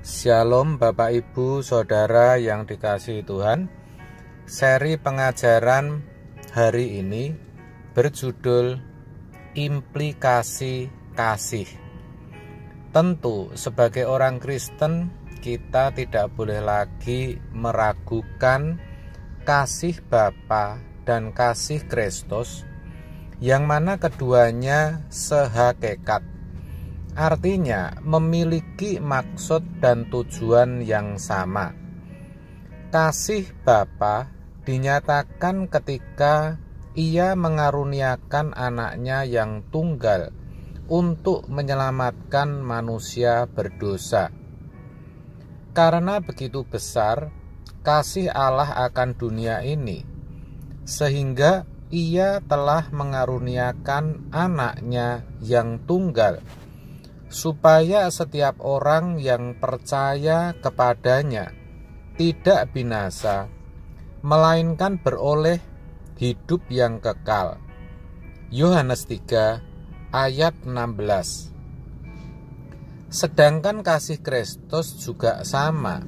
Shalom Bapak Ibu Saudara yang dikasihi Tuhan. Seri pengajaran hari ini berjudul Implikasi Kasih. Tentu sebagai orang Kristen kita tidak boleh lagi meragukan kasih Bapa dan kasih Kristus, yang mana keduanya sehakikat. Artinya memiliki maksud dan tujuan yang sama. Kasih Bapa dinyatakan ketika Ia mengaruniakan anaknya yang tunggal untuk menyelamatkan manusia berdosa. Karena begitu besar kasih Allah akan dunia ini, sehingga Ia telah mengaruniakan anaknya yang tunggal, supaya setiap orang yang percaya kepadanya tidak binasa, melainkan beroleh hidup yang kekal. Yohanes 3 ayat 16. Sedangkan kasih Kristus juga sama,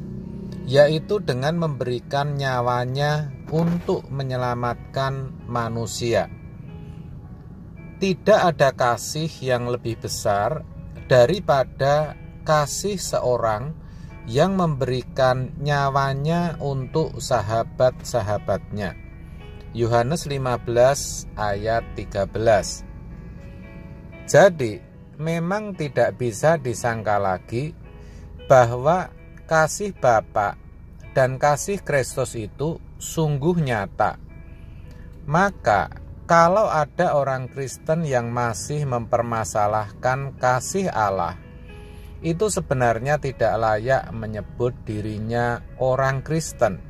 yaitu dengan memberikan nyawanya untuk menyelamatkan manusia. Tidak ada kasih yang lebih besar daripada kasih seorang yang memberikan nyawanya untuk sahabat-sahabatnya. Yohanes 15 ayat 13. Jadi memang tidak bisa disangka lagi bahwa kasih Bapa dan kasih Kristus itu sungguh nyata. Maka kalau ada orang Kristen yang masih mempermasalahkan kasih Allah, itu sebenarnya tidak layak menyebut dirinya orang Kristen.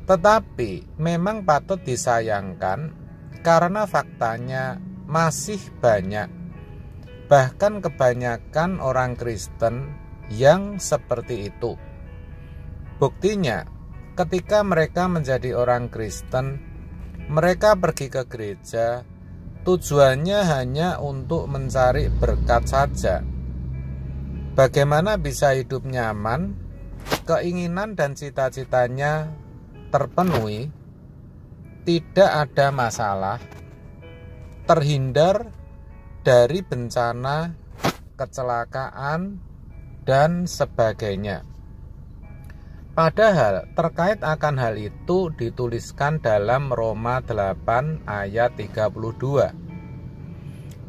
Tetapi memang patut disayangkan karena faktanya masih banyak, bahkan kebanyakan orang Kristen yang seperti itu. Buktinya, ketika mereka menjadi orang Kristen, mereka pergi ke gereja, tujuannya hanya untuk mencari berkat saja. Bagaimana bisa hidup nyaman, keinginan dan cita-citanya terpenuhi, tidak ada masalah, terhindar dari bencana, kecelakaan, dan sebagainya. Padahal terkait akan hal itu dituliskan dalam Roma 8 ayat 32.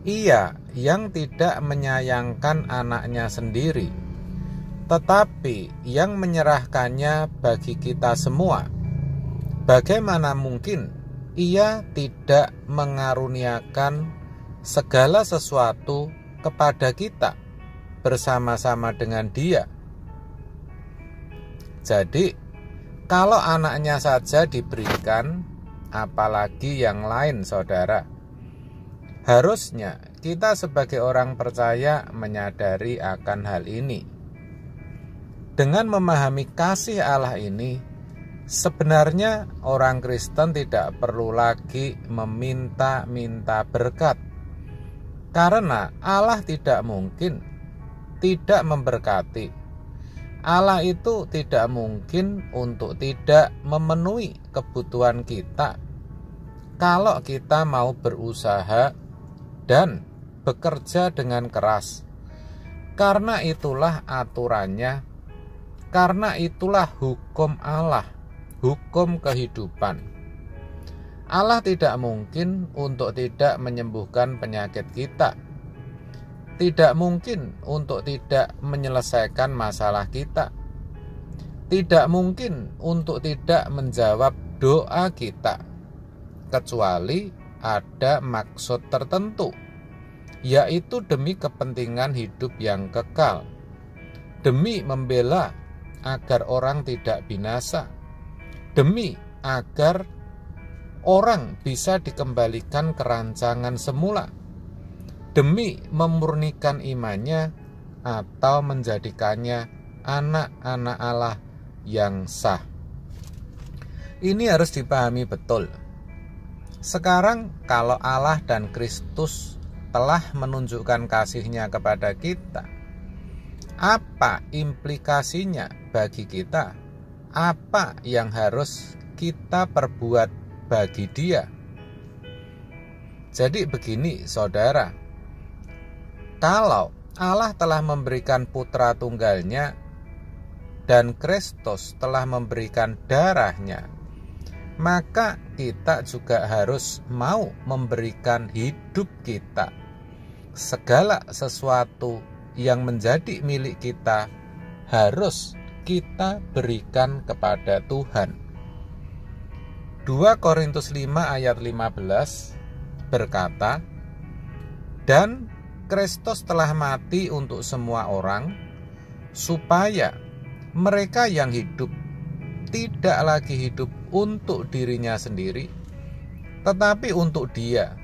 Ia yang tidak menyayangkan anaknya sendiri, tetapi yang menyerahkannya bagi kita semua, bagaimana mungkin Ia tidak mengaruniakan segala sesuatu kepada kita bersama-sama dengan Dia? Jadi, kalau anaknya saja diberikan, apalagi yang lain, saudara. Harusnya kita sebagai orang percaya menyadari akan hal ini. Dengan memahami kasih Allah ini, sebenarnya orang Kristen tidak perlu lagi meminta-minta berkat. Karena Allah tidak mungkin tidak memberkati. Allah itu tidak mungkin untuk tidak memenuhi kebutuhan kita kalau kita mau berusaha dan bekerja dengan keras. Karena itulah aturannya, karena itulah hukum Allah, hukum kehidupan. Allah tidak mungkin untuk tidak menyembuhkan penyakit kita, tidak mungkin untuk tidak menyelesaikan masalah kita, tidak mungkin untuk tidak menjawab doa kita, kecuali ada maksud tertentu, yaitu demi kepentingan hidup yang kekal, demi membela agar orang tidak binasa, demi agar orang bisa dikembalikan ke rancangan semula, demi memurnikan imannya atau menjadikannya anak-anak Allah yang sah. Ini harus dipahami betul. Sekarang kalau Allah dan Kristus telah menunjukkan kasih-Nya kepada kita, Apa implikasinya bagi kita? Apa yang harus kita perbuat bagi dia? Jadi begini saudara, kalau Allah telah memberikan putra tunggalnya dan Kristus telah memberikan darahnya, maka kita juga harus mau memberikan hidup kita. Segala sesuatu yang menjadi milik kita harus kita berikan kepada Tuhan. 2 Korintus 5 ayat 15 berkata, "Dan Kristus telah mati untuk semua orang, supaya mereka yang hidup tidak lagi hidup untuk dirinya sendiri, tetapi untuk Dia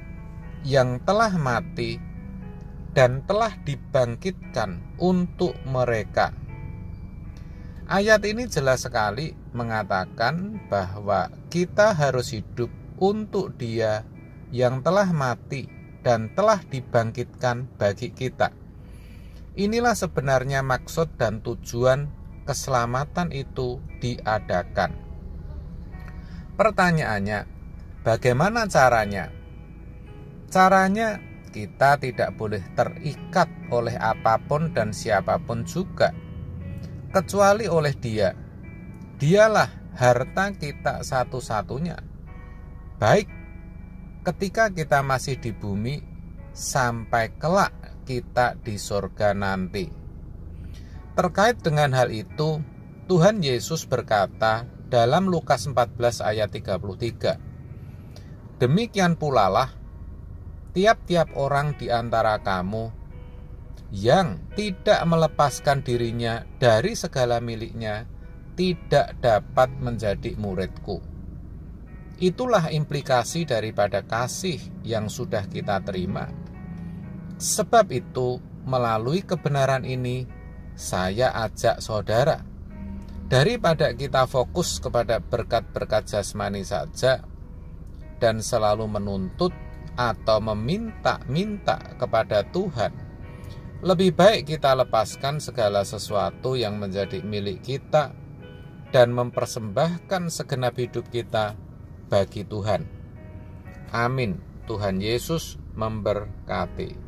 yang telah mati dan telah dibangkitkan untuk mereka." Ayat ini jelas sekali mengatakan bahwa kita harus hidup untuk Dia yang telah mati dan telah dibangkitkan bagi kita. Inilah sebenarnya maksud dan tujuan keselamatan itu diadakan. Pertanyaannya, bagaimana caranya? Caranya, kita tidak boleh terikat oleh apapun dan siapapun juga, kecuali oleh Dia. Dialah harta kita satu-satunya, baik ketika kita masih di bumi sampai kelak kita di surga nanti. Terkait dengan hal itu, Tuhan Yesus berkata dalam Lukas 14 ayat 33, "Demikian pula lah tiap-tiap orang di antara kamu yang tidak melepaskan dirinya dari segala miliknya tidak dapat menjadi muridku." Itulah implikasi daripada kasih yang sudah kita terima. Sebab itu, melalui kebenaran ini, saya ajak saudara, daripada kita fokus kepada berkat-berkat jasmani saja dan selalu menuntut atau meminta-minta kepada Tuhan, lebih baik kita lepaskan segala sesuatu yang menjadi milik kita dan mempersembahkan segenap hidup kita bagi Tuhan. Amin. Tuhan Yesus memberkati.